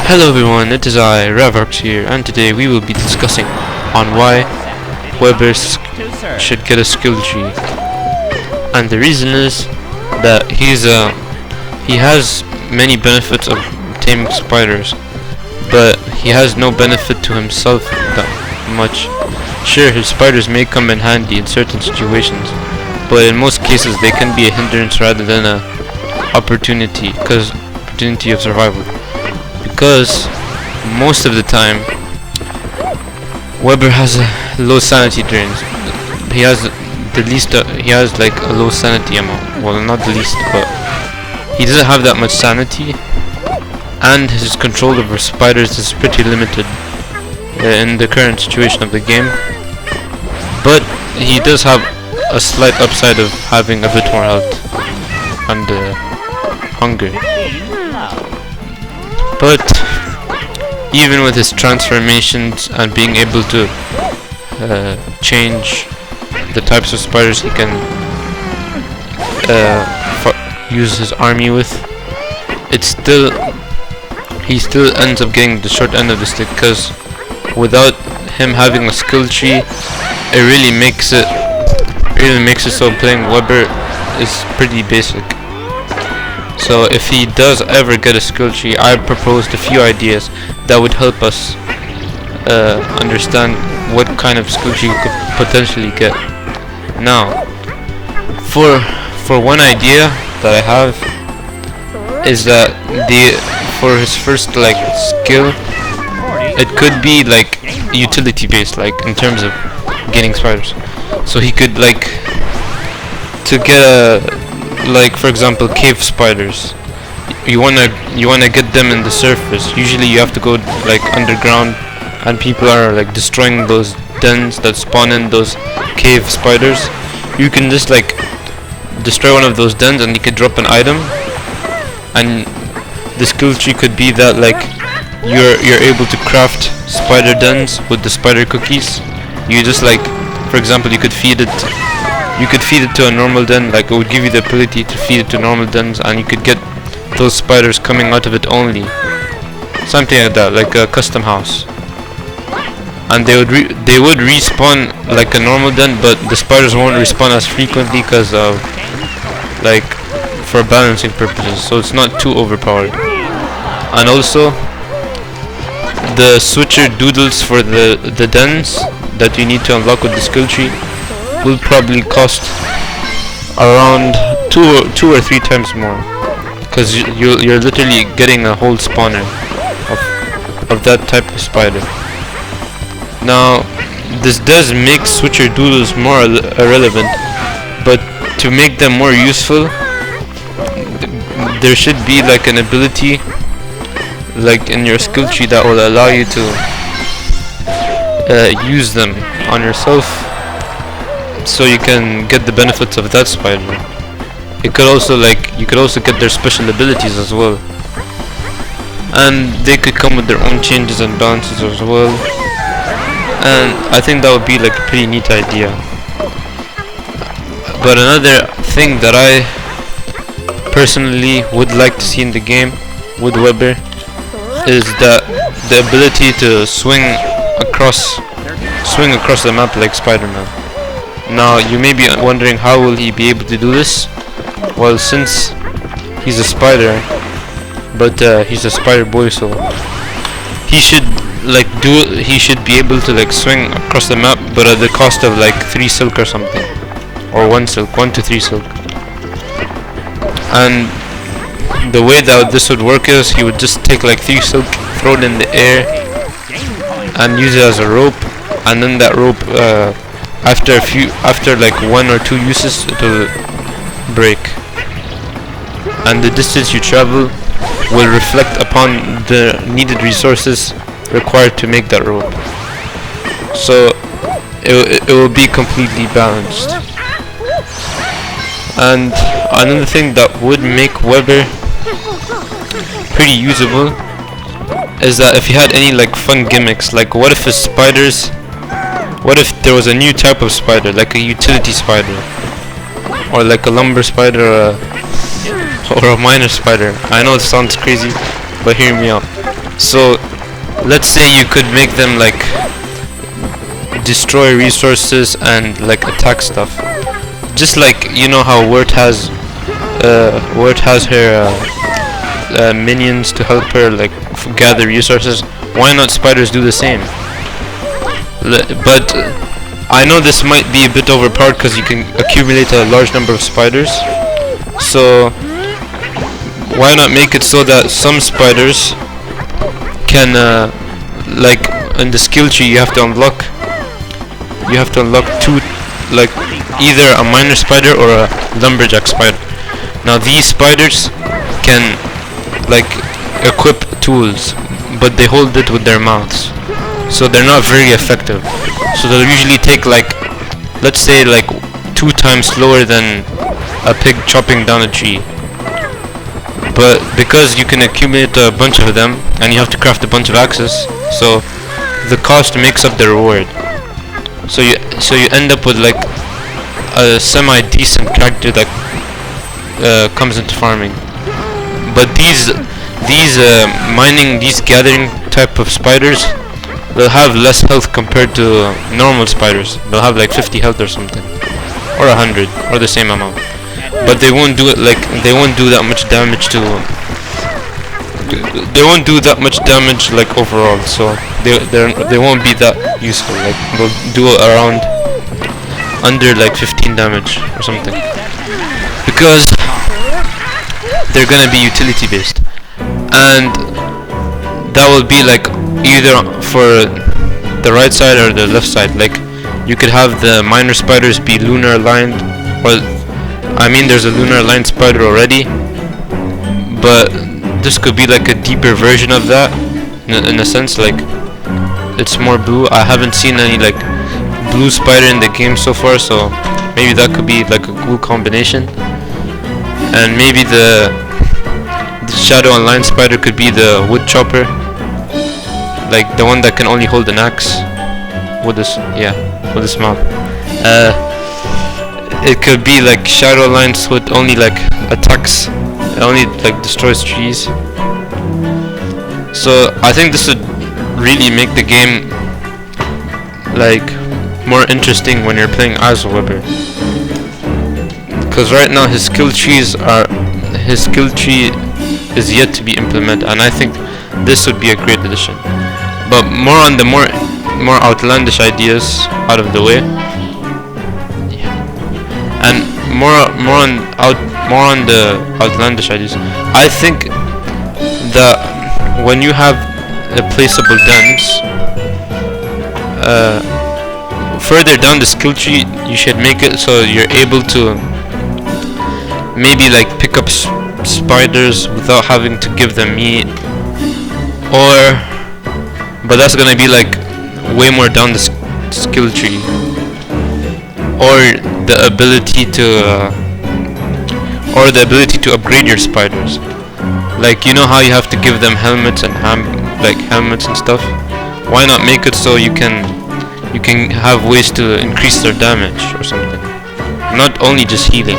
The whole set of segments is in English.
Hello everyone, it is I, Ravox here, and today we will be discussing on why Weber should get a skill tree. And the reason is that he has many benefits of taming spiders, but he has no benefit to himself that much. Sure, his spiders may come in handy in certain situations, but in most cases they can be a hindrance rather than a opportunity of survival. Because most of the time Weber has a low sanity drains. He has like a low sanity amount. Well, not the least, but he doesn't have that much sanity, and his control over spiders is pretty limited in the current situation of the game. But he does have a slight upside of having a bit more health and hunger. But even with his transformations and being able to change the types of spiders he can use his army with, he still ends up getting the short end of the stick, because without him having a skill tree, it really makes it so playing Weber is pretty basic. So if he does ever get a skill tree, I proposed a few ideas that would help us understand what kind of skill tree we could potentially get. Now, for one idea that I have is that for his first skill, it could be like utility based, like in terms of getting spiders. So he could to get for example, cave spiders. You wanna get them in the surface. Usually you have to go underground, and people are destroying those dens that spawn in those cave spiders. You can just destroy one of those dens, and you could drop an item. And the skill tree could be that you're able to craft spider dens with the spider cookies. You just for example, you could feed it to a normal den. It would give you the ability to feed it to normal dens, and you could get those spiders coming out of it only. Something like that, like a custom house. And they would respawn like a normal den, but the spiders won't respawn as frequently because of for balancing purposes, so it's not too overpowered. And also, the switcher doodles for the dens that you need to unlock with the skill tree will probably cost around two or three times more, because you're literally getting a whole spawner of that type of spider. Now, this does make switcher doodles more irrelevant, but to make them more useful, there should be an ability in your skill tree that will allow you to use them on yourself, so you can get the benefits of that spider. It could also you could also get their special abilities as well, and they could come with their own changes and balances as well. And I think that would be a pretty neat idea. But another thing that I personally would like to see in the game with Weber is that the ability to swing across the map like Spider-Man. Now, you may be wondering, how will he be able to do this? Well, since he's a spider, but he's a spider boy, so he should he should be able to swing across the map, but at the cost of 3 silk or something, or 1 to 3 silk. And the way that this would work is he would just take 3 silk, throw it in the air, and use it as a rope, and then that rope after 1 or 2 uses, it will break, and the distance you travel will reflect upon the needed resources required to make that rope. So it will be completely balanced. And another thing that would make Weber pretty usable is that if he had any fun gimmicks, what if there was a new type of spider, like a utility spider, or a lumber spider, or a miner spider. I know it sounds crazy, but hear me out. So let's say you could make them like destroy resources and like attack stuff, just like you know how Wirt has her minions to help her like gather resources. Why not spiders do the same? But I know this might be a bit overpowered because you can accumulate a large number of spiders. So why not make it so that some spiders can like in the skill tree you have to unlock two, like either a miner spider or a lumberjack spider. Now these spiders can like equip tools, but they hold it with their mouths, so they're not very effective. So they'll usually take like, let's say like 2 times slower than a pig chopping down a tree. But because you can accumulate a bunch of them and you have to craft a bunch of axes, so the cost makes up the reward. So you end up with like a semi-decent character that comes into farming. But these gathering type of spiders, they'll have less health compared to normal spiders. They'll have like 50 health or something, or 100, or the same amount. But they won't do that much damage to. They won't do that much damage like overall. So they won't be that useful. Like they'll do around under like 15 damage or something, because they're gonna be utility based, and that will be like either for the right side or the left side. Like you could have the miner spiders be lunar aligned, or I mean there's a lunar aligned spider already, but this could be like a deeper version of that in a sense. Like it's more blue. I haven't seen any like blue spider in the game so far, so maybe that could be like a cool combination. And maybe the shadow online spider could be the wood chopper, like the one that can only hold an axe with this mouth. It could be like shadow lines with only like attacks, it only like destroys trees. So I think this would really make the game like more interesting when you're playing as a Weber, because right now his skill tree is yet to be implemented, and I think this would be a great addition. But more on the more outlandish ideas out of the way, and more on the outlandish ideas. I think that when you have placeable dens, further down the skill tree, you should make it so you're able to maybe like pick up spiders without having to give them meat, but that's gonna be like way more down the skill tree. Or the ability to upgrade your spiders. Like you know how you have to give them helmets and helmets and stuff. Why not make it so you can have ways to increase their damage or something, not only just healing,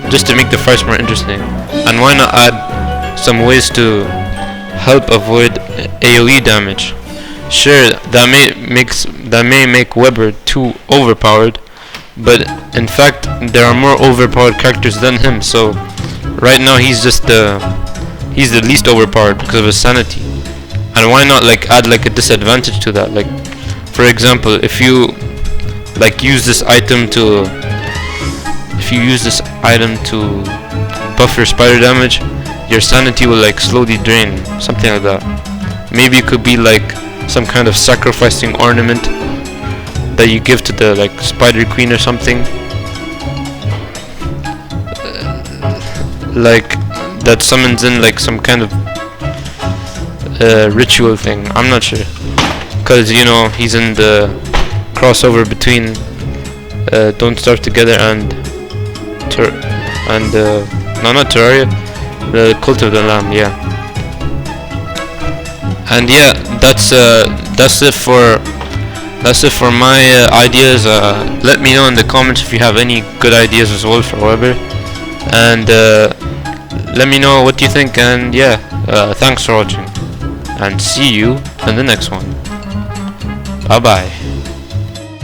just to make the fights more interesting. And why not add some ways to help avoid AoE damage? Sure, that may make Weber too overpowered, but in fact there are more overpowered characters than him. So right now he's the least overpowered because of his sanity. And why not like add like a disadvantage to that? Like for example, if you like use this item to buff your spider damage, your sanity will like slowly drain, something like that. Maybe it could be like some kind of sacrificing ornament that you give to the like spider queen or something, like that summons in like some kind of ritual thing. I'm not sure, because you know he's in the crossover between Don't Starve Together and not Terraria, the Cult of the Lamb. Yeah. And yeah, that's it for my ideas. Let me know in the comments if you have any good ideas as well for Weber, and let me know what you think. And yeah, thanks for watching. and see you in the next one. Bye bye.